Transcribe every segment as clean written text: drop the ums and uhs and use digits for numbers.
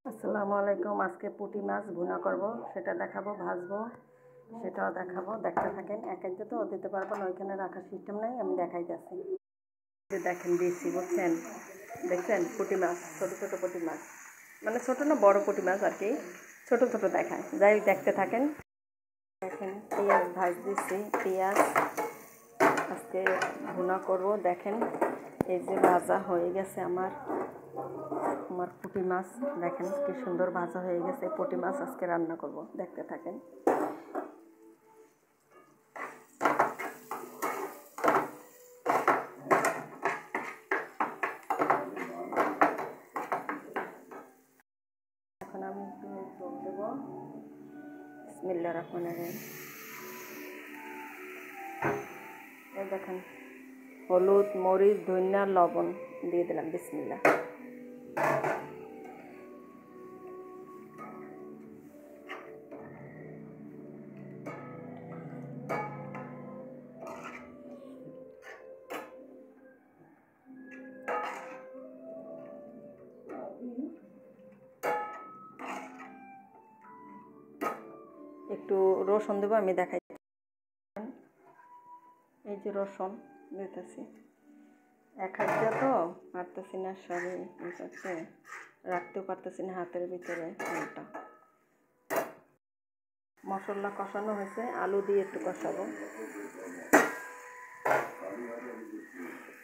আসসালামু আলাইকুম। আজকে পুঁটি মাছ ভুনা করব, সেটা দেখাবো, ভাজবো সেটাও দেখাবো। দেখতে থাকেন। একাইতে তো দিতে পারবো না, ওইখানে রাখার সিস্টেম নাই, আমি দেখাইতেছি। দেখেন দিচ্ছি, বুঝছেন? দেখছেন পুঁটি মাছ, ছোটো ছোটো পুঁটি মাছ, মানে ছোটো না বড় পুঁটি মাছ আর কি, ছোটো ছোটো দেখায়। যাই দেখতে থাকেন। দেখেন পেঁয়াজ ভাজ দিচ্ছি, পেঁয়াজ আজকে ভুনা করব। দেখেন এই যে ভাজা হয়ে গেছে আমার পুঁটি মাছ। দেখেন কি সুন্দর ভাজা হয়ে গেছে। পুঁটি মাছ আজকে রান্না করব, দেখতে থাকেন। এখন আমি একটু জল দেবো। বিসমিল্লাহির রহমানির রহিম। এই দেখেন হলুদ, মরিচ, ধনিয়া, লবণ দিয়ে দিলাম। বিসমিল্লাহ। একটু রসুন দেবো, আমি দেখাই। এই যে রসুন দিতেছি, এক হাত দিয়ে তো পারতেছি না, সবই করছে, রাখতেও পারতেছি না হাতের ভিতরে। কোনটা মশলা কষানো হয়েছে, আলু দিয়ে একটু কষাবো।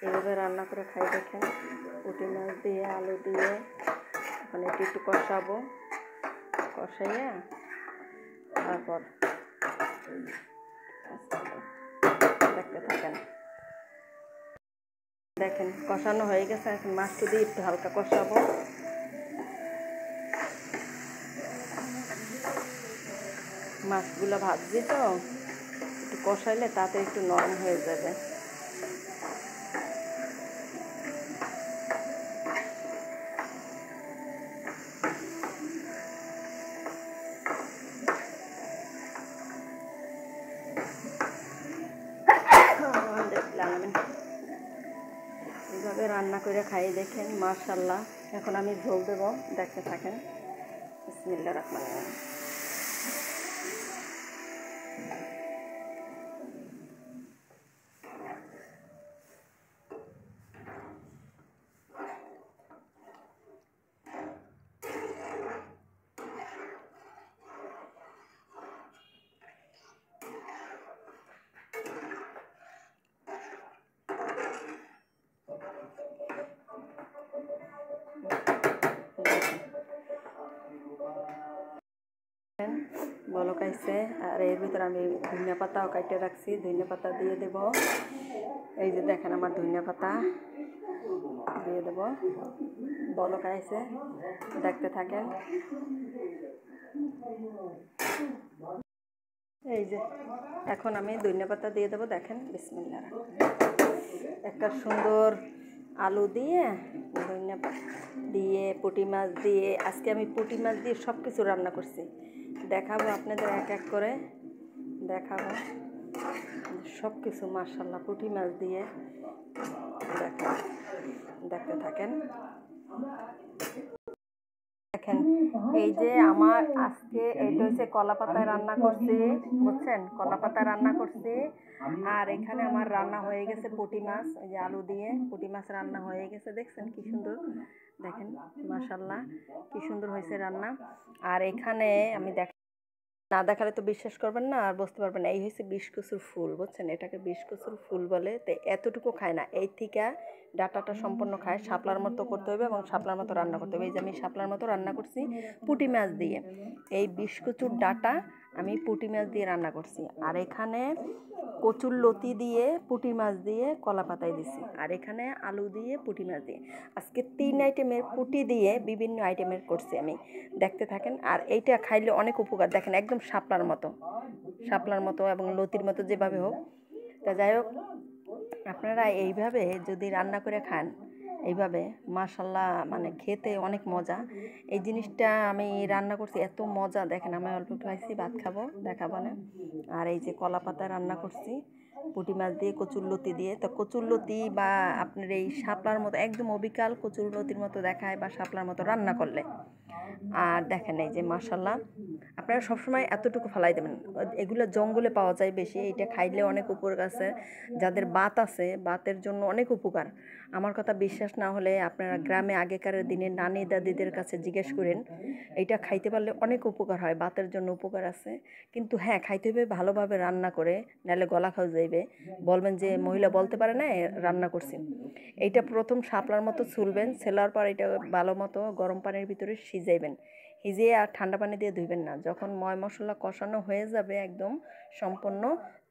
এভাবে রান্না করে খাই দেখেন, পুঁটি মাছ দিয়ে আলু দিয়ে। এখন একটু একটু কষাবো, কষাইয়া তারপর দেখতে থাকেন। দেখেন কষানো হয়ে গেছে, এখন মাছটা দিয়ে একটু হালকা কষাবো। মাছগুলো ভাজছি তো, একটু কষাইলে তাতে একটু নরম হয়ে যাবে। এইভাবে রান্না করে খাই দেখেন, মাশাআল্লাহ। এখন আমি ঝোল দেবো, দেখতে থাকেন। বিসমিল্লাহির রহমানির রহিম। বলক আইছে, আর এর ভিতরে আমি ধনিয়া পাতাও কাটে রাখছি, ধনিয়া পাতা দিয়ে দেব। এই যে দেখেন আমার ধনিয়া পাতা দিয়ে দেব। বলক আইছে, দেখতে থাকেন। এই যে এখন আমি ধনিয়া পাতা দিয়ে দেবো, দেখেন। বিসমিল্লাহ। একটা সুন্দর আলু দিয়ে, ধনিয়া পাতা দিয়ে, পুঁটি মাছ দিয়ে, আজকে আমি পুঁটি মাছ দিয়ে সব কিছু রান্না করছি। দেখাবো আপনাদের এক এক করে, দেখাবো সব কিছু। মাশাআল্লাহ, পুঁটি মাছ দিয়ে দেখেন, দেখতে থাকেন। দেখেন এই যে আমার আজকে এইটা হচ্ছে কলা পাতায় রান্না করছি, বুঝছেন? কলা পাতায় রান্না করছি। আর এখানে আমার রান্না হয়ে গেছে পুঁটি মাছ, এই যে আলু দিয়ে পুঁটি মাছ রান্না হয়ে গেছে। দেখছেন কি সুন্দর, দেখেন মাশাআল্লাহ কি সুন্দর হয়েছে রান্না। আর এখানে আমি না দেখালে তো বিশ্বাস করবেন না, আর বুঝতে পারবেন না। এই হচ্ছে বিশকচুর ফুল, বুঝছেন? এটাকে বিশকচুর ফুল বলে। তো এতটুকু খায় না, এই থেকে ডাটাটা সম্পূর্ণ খায়। শাপলার মতো করতে হবে এবং শাপলার মতো রান্না করতে হবে। এই যে আমি শাপলার মতো রান্না করছি পুঁটি মাছ দিয়ে। এই বিশকচুর ডাটা আমি পুঁটি মাছ দিয়ে রান্না করছি। আর এখানে কচুর লতি দিয়ে, পুঁটি মাছ দিয়ে, কলা পাতায় দিছি। আর এখানে আলু দিয়ে, পুঁটি মাছ দিয়ে। আজকে 3 আইটেমের পুঁটি দিয়ে বিভিন্ন আইটেমের করছি আমি, দেখতে থাকেন। আর এইটা খাইলে অনেক উপকার, দেখেন একদম শাপলার মতো এবং লতির মতো, যেভাবে হোক। তা যাই হোক, আপনারা এইভাবে যদি রান্না করে খান, এইভাবে মাশাআল্লাহ, মানে খেতে অনেক মজা। এই জিনিসটা আমি রান্না করছি, এত মজা। দেখেন আমি অল্প একটু খাইছি, ভাত খাবো, দেখাবো না। আর এই যে কলা পাতা রান্না করছি, পুঁটি মাছ দিয়ে কচুরলতি দিয়ে। তো কচুরলতি বা আপনার এই শাপলার মতো একদম অবিকাল কচুরলতির মতো দেখায় বা শাপলার মতো রান্না করলে। আর দেখেন এই যে মাশাল্লাহ, আপনারা সবসময় এতটুকু ফালাই দেবেন। এগুলো জঙ্গলে পাওয়া যায় বেশি, এটা খাইলে অনেক উপকার আছে। যাদের বাত আছে বাতের জন্য অনেক উপকার। আমার কথা বিশ্বাস না হলে আপনারা গ্রামে আগেকার দিনে নানি দাদিদের কাছে জিজ্ঞেস করেন, এইটা খাইতে পারলে অনেক উপকার হয়, বাতের জন্য উপকার আছে। কিন্তু হ্যাঁ, খাইতে হবে ভালোভাবে রান্না করে, নাহলে গলা খাওয়া যাইবে। বলবেন যে মহিলা বলতে পারে না রান্না করছি। এইটা প্রথম শাপলার মতো ছুলবেন, ছেলার পর এটা ভালো মতো গরম পানির ভিতরে সিজাইবেন। সিজিয়ে আর ঠান্ডা পানি দিয়ে ধুইবেন না। যখন ময় মশলা কষানো হয়ে যাবে একদম সম্পূর্ণ,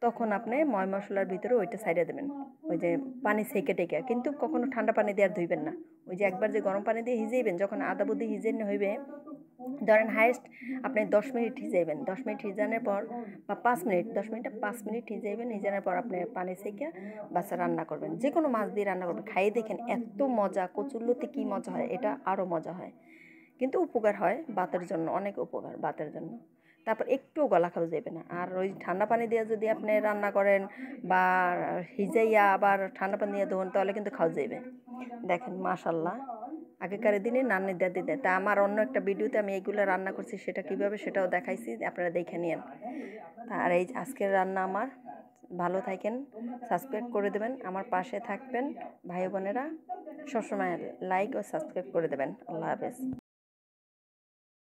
তখন আপনি ময় মশলার ভিতরে ওইটা সাইডে দেবেন, ওই যে পানি সেকে টেকে। কিন্তু কখনো ঠান্ডা পানি দিয়ে আর ধুইবেন না। ওই যে একবার যে গরম পানি দিয়ে হিজাইবেন, যখন আদা বুদ্ধি হিজেন হইবে, ধরেন হাইয়েস্ট আপনি 10 মিনিট হিজাইবেন। 10 মিনিট হিজানোর পর বা 5 মিনিট, 10 মিনিট 5 মিনিট হিজাইবেন। হিজানোর পর আপনি পানি সেকে বাস রান্না করবেন। যে কোনো মাছ দিয়ে রান্না করবেন, খাইয়ে দেখেন এত মজা। কচুরলতি কী মজা হয়, এটা আরও মজা হয়। কিন্তু উপকার হয় বাতের জন্য, অনেক উপকার বাতের জন্য। তারপর একটুও গলা খাওয়া যাবে না। আর ওই ঠান্ডা পানি দিয়ে যদি আপনি রান্না করেন বা হিজাইয়া আবার ঠান্ডা পানি দিয়ে ধোন, তাহলে কিন্তু খাওয়া যাবে। দেখেন মাশাল্লাহ, আগেকার দিনে নানি দাদিদের। তা আমার অন্য একটা ভিডিওতে আমি এইগুলো রান্না করছি, সেটা কীভাবে সেটাও দেখাইছি, আপনারা দেখে নিন। আর এই আজকের রান্না আমার। ভালো থাকেন, সাবস্ক্রাইব করে দেবেন, আমার পাশে থাকবেন ভাই বোনেরা। সবসময় লাইক ও সাবস্ক্রাইব করে দেবেন। আল্লাহ হাফেজ।